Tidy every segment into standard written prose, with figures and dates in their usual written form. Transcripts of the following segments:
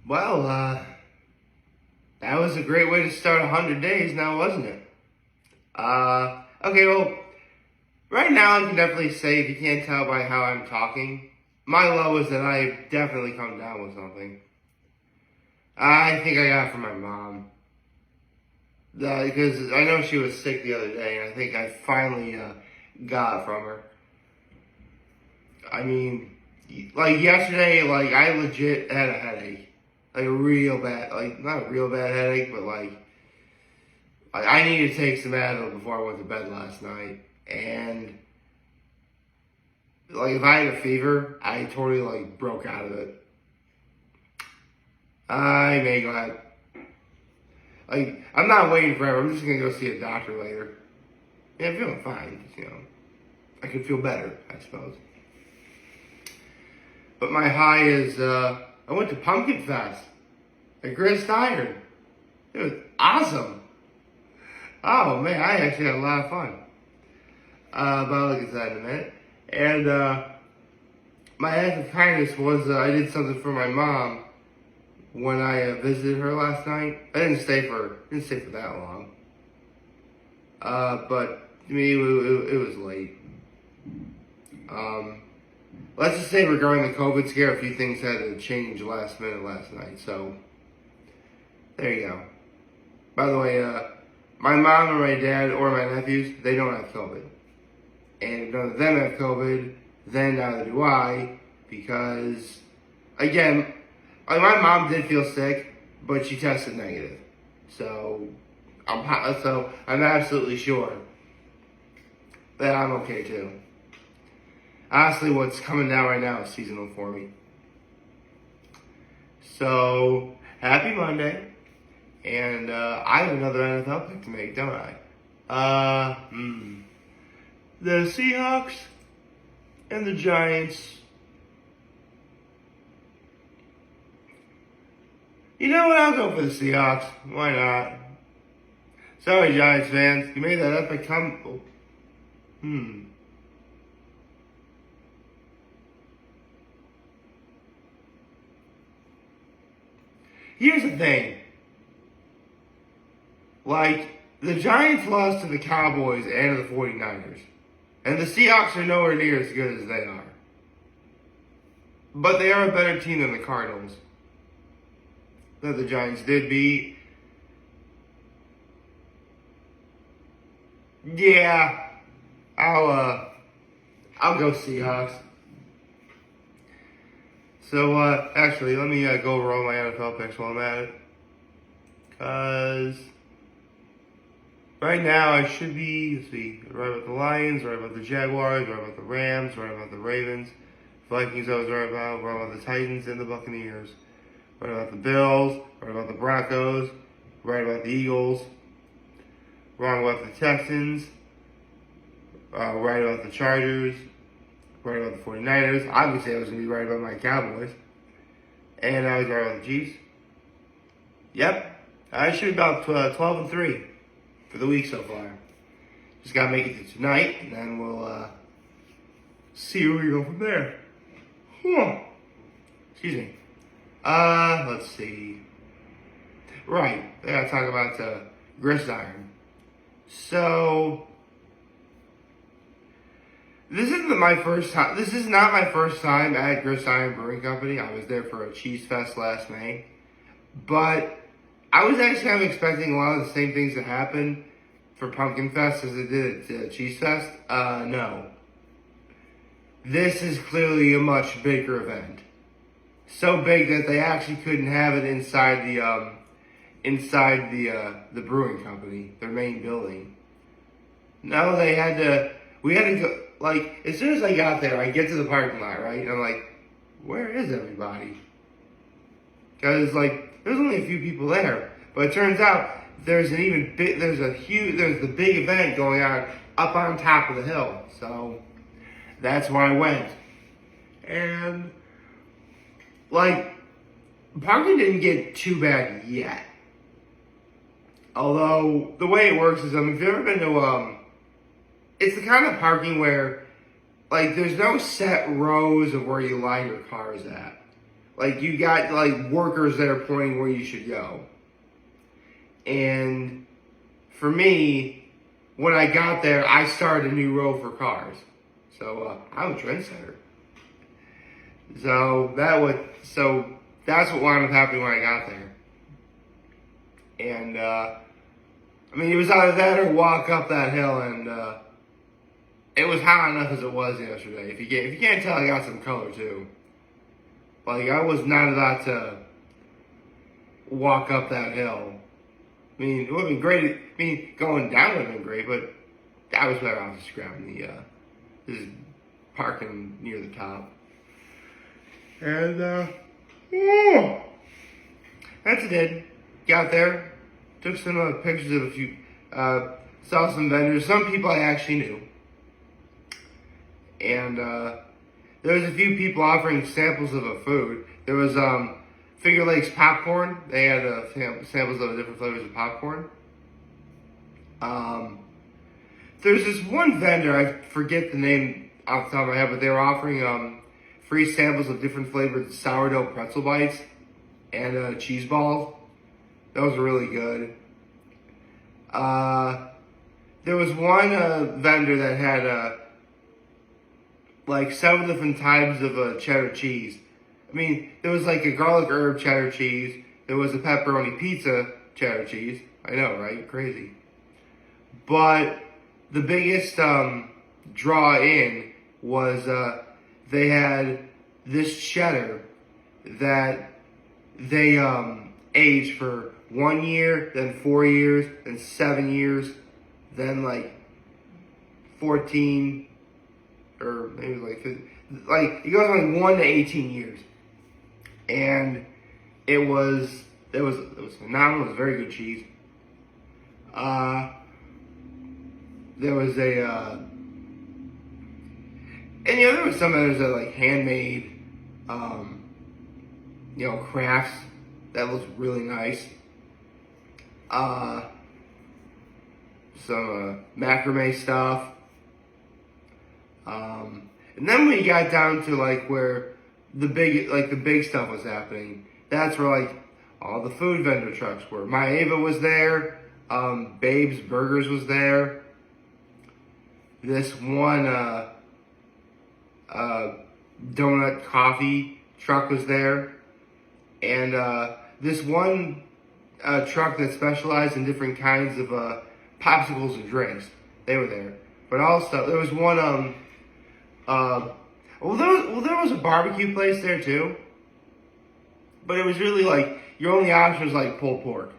Well, that was a great way to start 100 days now, wasn't it? Okay, well, right now I can definitely say, if you can't tell by how I'm talking, my low is that I've definitely come down with something. I think I got it from my mom. Because I know she was sick the other day, and I think I finally got it from her. I mean, like yesterday, like I legit had a headache. Like a real bad, like not a real bad headache, but like I needed to take some Advil before I went to bed last night. And like if I had a fever, I totally like broke out of it. I may go ahead. Like I'm not waiting forever. I'm just gonna go see a doctor later. Yeah, I'm feeling fine. I could feel better, I suppose. But my high is I went to Pumpkin Fest at Grist Iron. It was awesome. Oh man, I actually had a lot of fun. But I'll look at that in a minute. And my act of kindness was I did something for my mom when I visited her last night. I didn't stay for that long. But to me, it was late. Let's just say regarding the COVID scare, a few things had to change last minute last night. So there you go. By the way, my mom or my dad or my nephews, they don't have COVID. And if none of them have COVID, then neither do I, because, again, like my mom did feel sick, but she tested negative. So I'm absolutely sure that I'm okay too. Honestly, what's coming down right now is seasonal for me. So, happy Monday. And I have another NFL pick to make, don't I? The Seahawks and the Giants. You know what? I'll go for the Seahawks. Why not? Sorry, Giants fans. You made that epic comeback. Here's the thing. Like, the Giants lost to the Cowboys and the 49ers. And the Seahawks are nowhere near as good as they are. But they are a better team than the Cardinals that the Giants did beat. Yeah, I'll go Seahawks. So, actually, let me go over all my NFL picks while I'm at it. Because right now I should be, let's see, right about the Lions, right about the Jaguars, right about the Rams, right about the Ravens, Vikings I was right about the Titans and the Buccaneers, right about the Bills, right about the Broncos, right about the Eagles, wrong about the Texans, right about the Chargers, right about the 49ers. Obviously, I was going to be right about my Cowboys. And I was right about the Chiefs. Yep. I should be about 12-3 for the week so far. Just got to make it to tonight, and then we'll see where we go from there. Excuse me. Let's see. Right. I got to talk about Grist Iron. So, this is not my first time at Great G.I.B Brewing Company. I was there for a cheese fest last May. But I was actually kind of expecting a lot of the same things to happen for Pumpkin Fest as it did at Cheese Fest. No. This is clearly a much bigger event. So big that they actually couldn't have it inside the brewing company, their main building. No, we had to go. Like, as soon as I got there, I get to the parking lot, right? And I'm like, where is everybody? Because, like, there's only a few people there. But it turns out there's the big event going on up on top of the hill. So, that's where I went. And, like, parking didn't get too bad yet. Although, the way it works is, if you've ever been to, it's the kind of parking where, like, there's no set rows of where you line your cars at. Like, you got, like, workers that are pointing where you should go. And for me, when I got there, I started a new row for cars. So, I'm a trendsetter. So, that's what wound up happening when I got there. And, I mean, it was either that or walk up that hill, and, it was hot enough as it was yesterday. If you can't tell, I got some color, too. Like, I was not about to walk up that hill. I mean, it would have been great. I mean, going down would have been great, but I was better off just grabbing just parking near the top. And, yeah. That's it. Got there, took some pictures of a few, saw some vendors, some people I actually knew. And, there was a few people offering samples of a food. There was, Finger Lakes popcorn. They had samples of different flavors of popcorn. There's this one vendor, I forget the name off the top of my head, but they were offering free samples of different flavored sourdough pretzel bites and cheese balls. Those were really good. There was one vendor that had like 7 different types of cheddar cheese. I mean, there was like a garlic herb cheddar cheese. There was a pepperoni pizza cheddar cheese. I know, right? Crazy. But the biggest draw in was they had this cheddar that they aged for 1 year, then 4 years, then 7 years, then like 14, or maybe like 50, like it goes from like 1 to 18 years. And it was phenomenal. It was very good cheese. There was and there was some others that like handmade, crafts that looked really nice. Some macrame stuff. And then when you got down to like where the big stuff was happening, that's where like all the food vendor trucks were. My Ava was there. Babe's Burgers was there. This one donut coffee truck was there, and this one truck that specialized in different kinds of popsicles and drinks. They were there, but also there was one there was a barbecue place there too, but it was really like your only option was like pulled pork.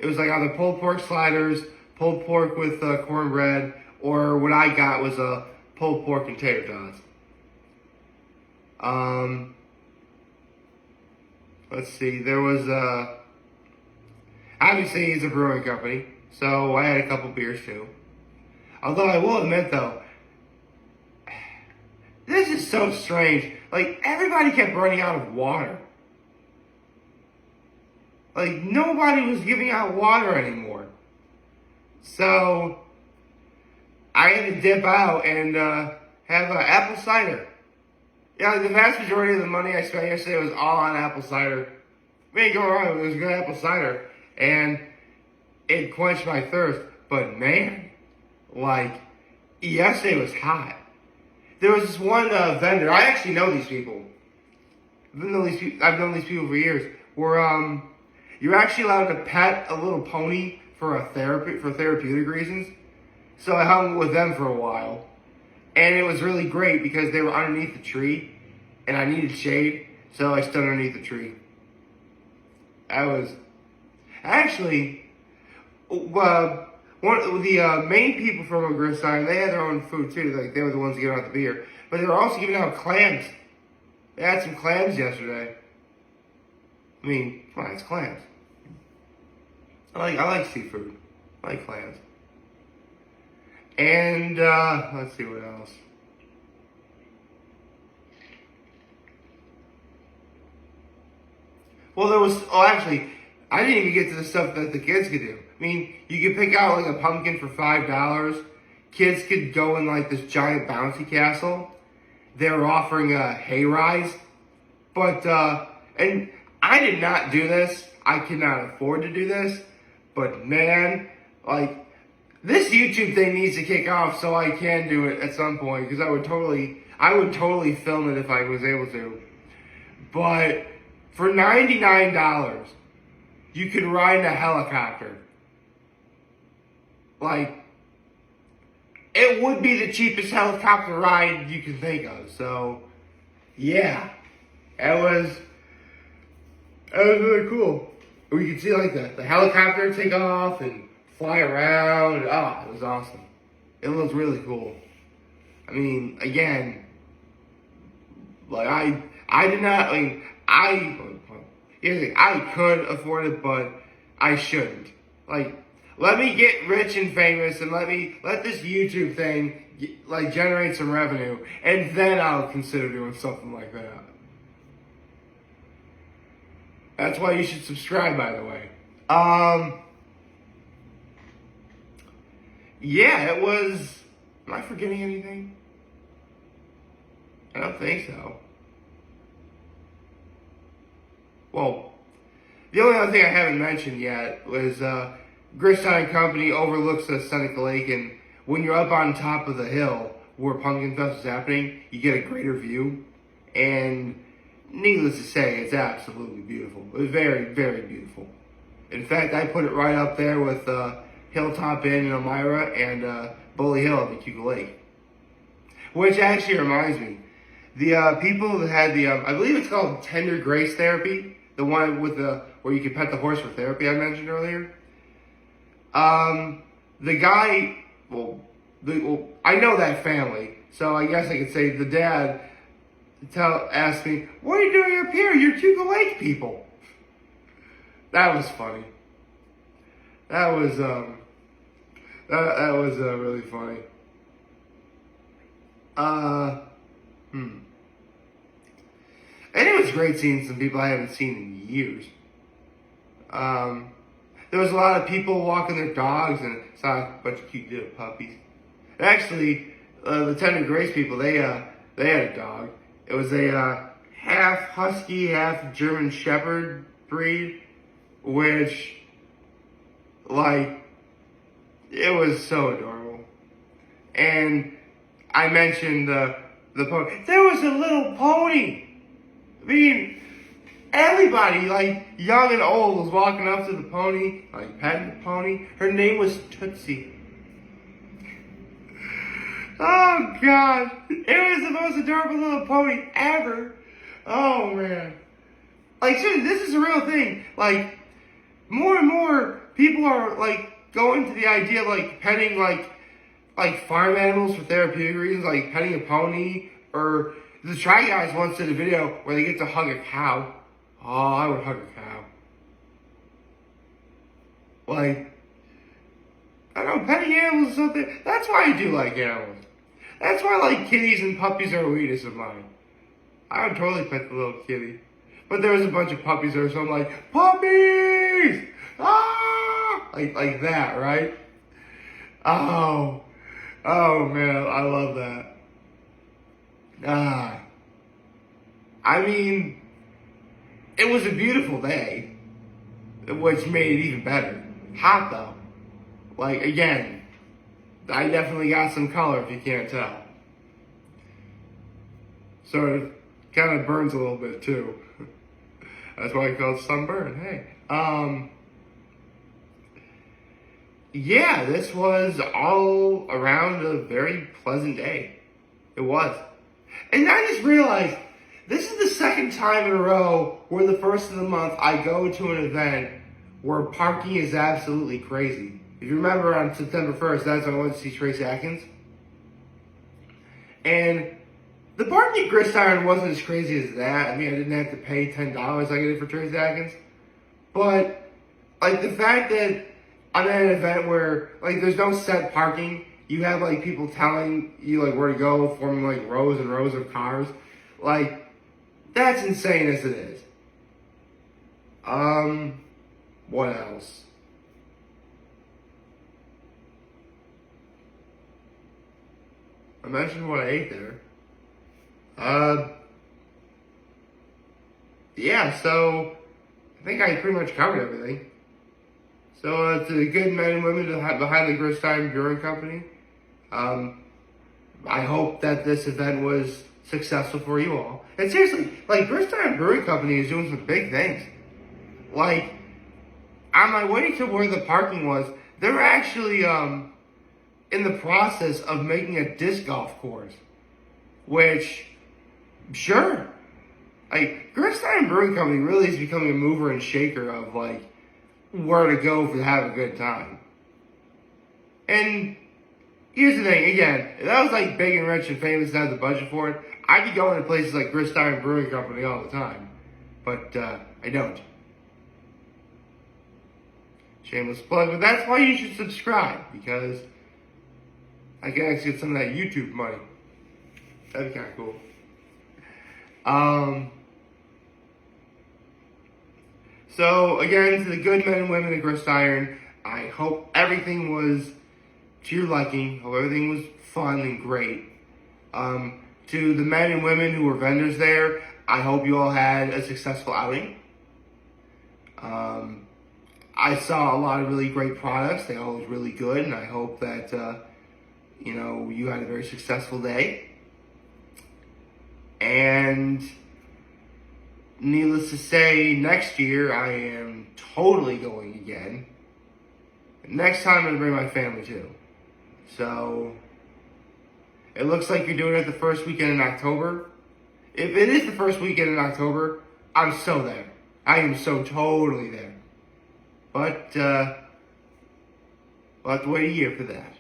It was like either pulled pork sliders, pulled pork with cornbread, or what I got was a pulled pork and tater tots. Let's see, there was obviously it's a brewing company, so I had a couple beers too. Although I will admit though, this is so strange. Like, everybody kept running out of water. Like, nobody was giving out water anymore. So, I had to dip out and have apple cider. Yeah, the vast majority of the money I spent yesterday was all on apple cider. I mean, go wrong, it was good apple cider. And it quenched my thirst. But man, like, yesterday was hot. There was this one vendor. I actually know these people. I've known these people for years. Where you're actually allowed to pet a little pony for therapeutic reasons. So I hung with them for a while, and it was really great because they were underneath the tree, and I needed shade, so I stood underneath the tree. One of the main people from Grist Iron, they had their own food too. Like, they were the ones giving out the beer, but they were also giving out clams. They had some clams yesterday. I mean, come on, it's clams. I like seafood. I like clams. And let's see what else. Well, there was. Oh, actually, I didn't even get to the stuff that the kids could do. I mean, you could pick out like a pumpkin for $5. Kids could go in like this giant bouncy castle. They were offering a hay rise, But, and I did not do this. I could not afford to do this. But man, like, this YouTube thing needs to kick off so I can do it at some point, because I would totally film it if I was able to. But for $99, you could ride in a helicopter. Like, it would be the cheapest helicopter ride you can think of. So, yeah, it was really cool. We could see like the helicopter take off and fly around. Oh, it was awesome. It looked really cool. I mean, again, like I did not. I mean, here's the thing, I could afford it, but I shouldn't. Like, let me get rich and famous, and let this YouTube thing like generate some revenue, and then I'll consider doing something like that. That's why you should subscribe, by the way. Yeah, it was. Am I forgetting anything? I don't think so. Well, the only other thing I haven't mentioned yet was Grist Iron Company overlooks the Seneca Lake, and when you're up on top of the hill where Pumpkin Fest is happening, you get a greater view. And needless to say, it's absolutely beautiful. It was very, very beautiful. In fact, I put it right up there with Hilltop Inn in Elmira and Bully Hill at the Cuca Lake. Which actually reminds me, the people that had the, I believe it's called Tender Grace Therapy, the one with where you can pet the horse for therapy I mentioned earlier. The guy, I know that family, so I guess I could say the dad asked me, "What are you doing up here? You're Cuca Lake people." That was funny. That was really funny. And it was great seeing some people I haven't seen in years. There was a lot of people walking their dogs, and saw a bunch of cute little puppies. And actually, the Tender Grace people, they had a dog. It was a half husky, half German Shepherd breed, which, like, it was so adorable. And I mentioned the pony. There was a little pony. I mean, everybody, like, young and old, was walking up to the pony, like, petting the pony. Her name was Tootsie. Oh, God. It was the most adorable little pony ever. Oh, man. Like, seriously, this is a real thing. Like, more and more people are, like, going to the idea of, like, petting, like farm animals for therapeutic reasons, like petting a pony. Or the Try Guys once did a video where they get to hug a cow. Oh, I would hug a cow. Like, I don't know, petting animals is something. That's why I do like animals. That's why, like, kitties and puppies are a weakness of mine. I would totally pet the little kitty. But there was a bunch of puppies there, so I'm like, puppies! Ah! Like that, right? Oh man, I love that. I mean, it was a beautiful day, which made it even better. Hot though. Like, again, I definitely got some color if you can't tell. Sort of, kind of burns a little bit too. That's why I call it sunburn. Hey. Yeah, this was all around a very pleasant day. It was. And I just realized, this is the second time in a row where the first of the month I go to an event where parking is absolutely crazy. If you remember on September 1st, that's when I went to see Trace Atkins. And the parking at Grist Iron wasn't as crazy as that. I mean, I didn't have to pay $10 like I did for Trace Atkins. But, like, the fact that I'm at an event where, like, there's no set parking, you have, like, people telling you, like, where to go, forming, like, rows and rows of cars. Like, that's insane as it is. What else? I mentioned what I ate there. yeah, so I think I pretty much covered everything. So it's the good men and women behind the Grist Iron Brewing Company. I hope that this event was successful for you all. And seriously, like, Grist Iron Brewing Company is doing some big things. Like, on my way to where the parking was, they're actually in the process of making a disc golf course. Which, sure, like, Grist Iron Brewing Company really is becoming a mover and shaker of, like, where to go to have a good time. And here's the thing, again, if I was like big and rich and famous and had the budget for it, I'd be going to places like Grist Iron Brewing Company all the time. But I don't. Shameless plug, but that's why you should subscribe, because I can actually get some of that YouTube money. That'd be kind of cool. So again, to the good men and women of Grist Iron, I hope everything was to your liking. Hope everything was fun and great. To the men and women who were vendors there, I hope you all had a successful outing. I saw a lot of really great products. They all looked really good, and I hope that you had a very successful day. And needless to say, next year I am totally going again. Next time I'm going to bring my family too. So, it looks like you're doing it the first weekend in October. If it is the first weekend in October, I'm so there. I am so totally there. But, we'll have to wait a year for that.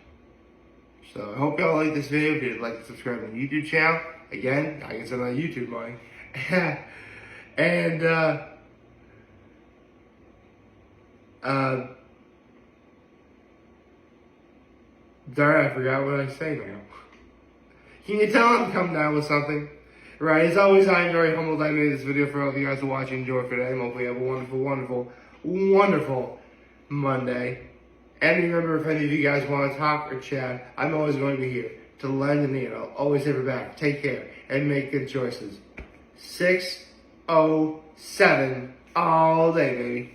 So, I hope y'all like this video. If you did, like and subscribe to my YouTube channel. Again, I get some of that YouTube money. And, sorry, I forgot what I say now. Can you tell I'm coming down with something? Right, as always, I am very humbled I made this video for all of you guys to watch and enjoy for today. Hopefully you have a wonderful, wonderful, wonderful Monday. And remember, if any of you guys want to talk or chat, I'm always going to be here to lend an ear. I'll always have your back. Take care and make good choices. 607 all day, baby.